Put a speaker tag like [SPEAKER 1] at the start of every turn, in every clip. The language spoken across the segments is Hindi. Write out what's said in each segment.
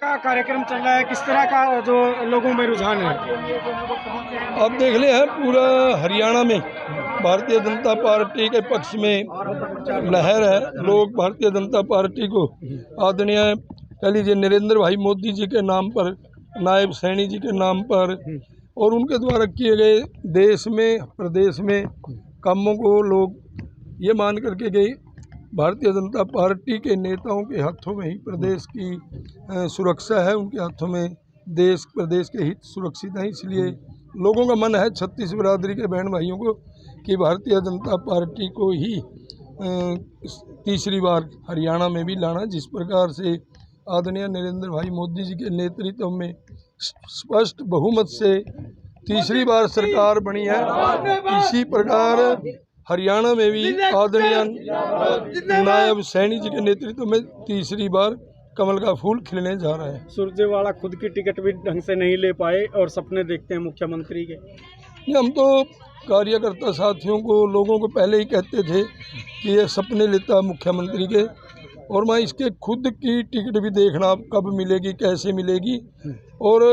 [SPEAKER 1] का कार्यक्रम चल रहा है, किस तरह का जो लोगों में रुझान है?
[SPEAKER 2] आप देख ले हैं पूरा हरियाणा में भारतीय जनता पार्टी के पक्ष में लहर है। लोग भारतीय जनता पार्टी को आदरणीय कह लीजिए नरेंद्र भाई मोदी जी के नाम पर, नायब सैनी जी के नाम पर और उनके द्वारा किए गए देश में प्रदेश में कामों को लोग ये मान करके गए भारतीय जनता पार्टी के नेताओं के हाथों में ही प्रदेश की सुरक्षा है, उनके हाथों में देश प्रदेश के हित सुरक्षित हैं। इसलिए लोगों का मन है छत्तीस बिरादरी के बहन भाइयों को कि भारतीय जनता पार्टी को ही तीसरी बार हरियाणा में भी लाना। जिस प्रकार से आदरणीय नरेंद्र भाई मोदी जी के नेतृत्व में स्पष्ट बहुमत से तीसरी बार सरकार बनी है, इसी प्रकार हरियाणा में भी आदरणीय नायब सैनी जी के नेतृत्व में तीसरी बार कमल का फूल खिलने जा रहा है।
[SPEAKER 1] सुरजेवाला खुद की टिकट भी ढंग से नहीं ले पाए और सपने देखते हैं मुख्यमंत्री के।
[SPEAKER 2] हम तो कार्यकर्ता साथियों को, लोगों को पहले ही कहते थे कि ये सपने लेता मुख्यमंत्री के, और मैं इसके खुद की टिकट भी देखना कब मिलेगी, कैसे मिलेगी, और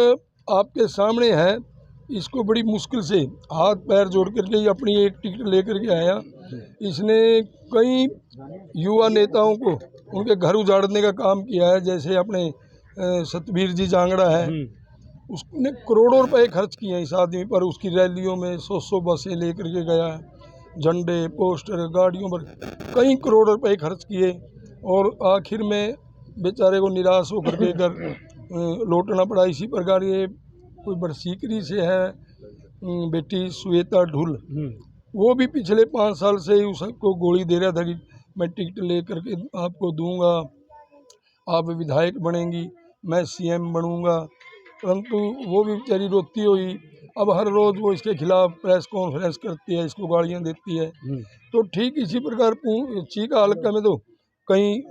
[SPEAKER 2] आपके सामने है। इसको बड़ी मुश्किल से हाथ पैर जोड़ करके ही अपनी एक टिकट लेकर के आया। इसने कई युवा नेताओं को उनके घर उजाड़ने का काम किया है, जैसे अपने सतबीर जी जांगड़ा है, उसने करोड़ों रुपए खर्च किए हैं इस आदमी पर। उसकी रैलियों में 100 बसें लेकर के गया है, झंडे पोस्टर गाड़ियों पर कई करोड़ रुपए खर्च किए, और आखिर में बेचारे को निराश होकर के घर लौटना पड़ा। इसी प्रकार ये कोई बरसीकरी से है बेटी श्वेता ढुल, वो भी पिछले 5 साल से ही उसको गोली दे रहा था कि मैं टिकट लेकर के आपको दूंगा, आप विधायक बनेंगी, मैं सीएम बनूंगा, परंतु वो भी बेचारी रोती हुई अब हर रोज़ वो इसके खिलाफ प्रेस कॉन्फ्रेंस करती है, इसको गालियाँ देती है। तो ठीक इसी प्रकार चीका हल्का में तो कई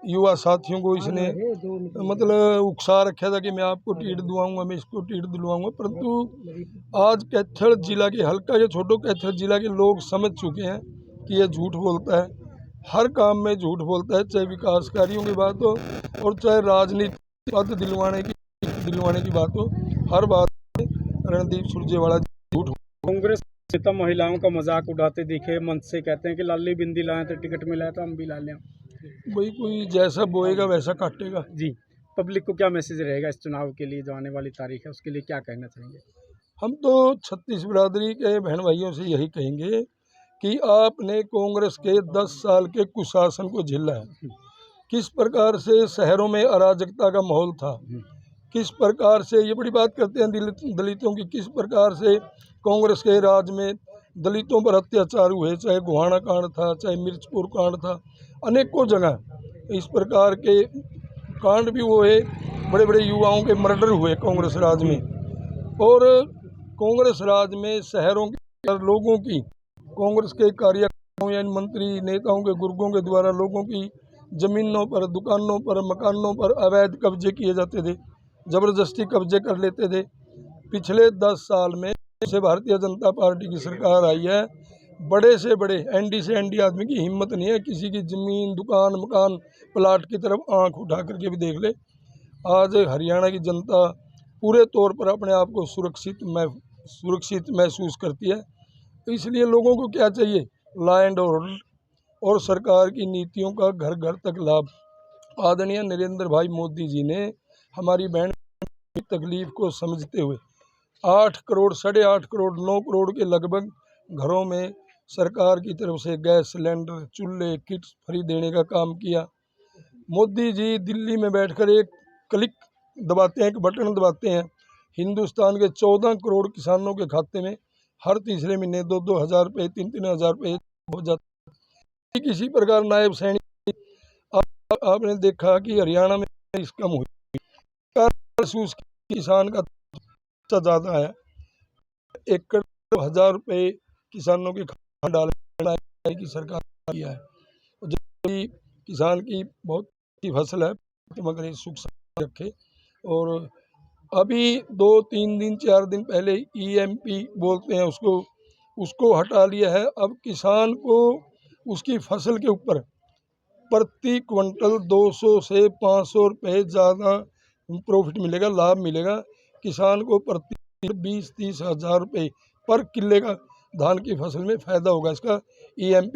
[SPEAKER 2] युवा साथियों को इसने मतलब उकसा रखा था कि मैं आपको टिकट दिलवाऊंगा, मैं इसको टिकट दिलवाऊंगा, परंतु आज कैथल जिला के हल्का के छोटो कैथल जिला के लोग समझ चुके हैं कि ये झूठ बोलता है, हर काम में झूठ बोलता है, चाहे विकास कार्यों की बात हो और चाहे राजनीतिक पद दिलवाने की बात हो, हर बात में रणदीप सुरजेवाला झूठ।
[SPEAKER 1] कांग्रेस नेता महिलाओं का मजाक उड़ाते दिखे, मंच से कहते हैं कि लाली बिंदी लाए तो टिकट मिला है तो हम भी ला लें।
[SPEAKER 2] भाई कोई जैसा बोएगा वैसा काटेगा
[SPEAKER 1] जी। पब्लिक को क्या मैसेज रहेगा इस चुनाव के लिए, जो आने वाली तारीख है उसके लिए क्या कहना चाहेंगे?
[SPEAKER 2] हम तो छत्तीस बिरादरी के बहन भाइयों से यही कहेंगे कि आपने कांग्रेस के 10 साल के कुशासन को झेला है, किस प्रकार से शहरों में अराजकता का माहौल था, किस प्रकार से ये बड़ी बात करते हैं दलितों की, किस प्रकार से कांग्रेस के राज में दलितों पर अत्याचार हुए, चाहे गोहाना कांड था, चाहे मिर्चपुर कांड था, अनेकों जगह इस प्रकार के कांड भी हुए, बड़े बड़े युवाओं के मर्डर हुए कांग्रेस राज में। और कांग्रेस राज में शहरों के लोगों की, कांग्रेस के कार्यकर्ताओं यानी मंत्री नेताओं के गुर्गों के द्वारा लोगों की ज़मीनों पर, दुकानों पर, मकानों पर अवैध कब्जे किए जाते थे, ज़बरदस्ती कब्जे कर लेते थे। पिछले 10 साल में से भारतीय जनता पार्टी की सरकार आई है, बड़े से बड़े एनडी से एनडी आदमी की हिम्मत नहीं है किसी की ज़मीन दुकान मकान प्लाट की तरफ आंख उठा करके भी देख ले। आज हरियाणा की जनता पूरे तौर पर अपने आप को सुरक्षित महसूस करती है। तो इसलिए लोगों को क्या चाहिए, लॉ एंड ऑर्डर और सरकार की नीतियों का घर घर तक लाभ। आदरणीय नरेंद्र भाई मोदी जी ने हमारी बहन की तकलीफ को समझते हुए 8 करोड़ 8.5 करोड़ 9 करोड़ के लगभग घरों में सरकार की तरफ से गैस सिलेंडर, चूल्हे, किट्स फ्री देने का काम किया। मोदी जी दिल्ली में बैठकर एक क्लिक दबाते हैं, एक बटन दबाते हैं, हिंदुस्तान के 14 करोड़ किसानों के खाते में हर तीसरे महीने 2-2 हज़ार रुपये, 3-3 हज़ार रुपये हो जाते। किसी प्रकार नायब सैनी आपने देखा कि हरियाणा में कम हुई, किसान का ज़्यादा है, 1,000 रुपये किसानों के खाते डालने की सरकार किया है। जो किसान की बहुत ही फसल है मगर सुख रखे। और अभी 2-3 दिन 4 दिन पहले EMP बोलते हैं उसको हटा लिया है। अब किसान को उसकी फसल के ऊपर प्रति क्विंटल 200 से 500 रुपये ज़्यादा प्रॉफिट मिलेगा, लाभ मिलेगा। किसान को प्रति 20-30 हज़ार रुपये पर किले का धान की फसल में फायदा होगा। इसका EMP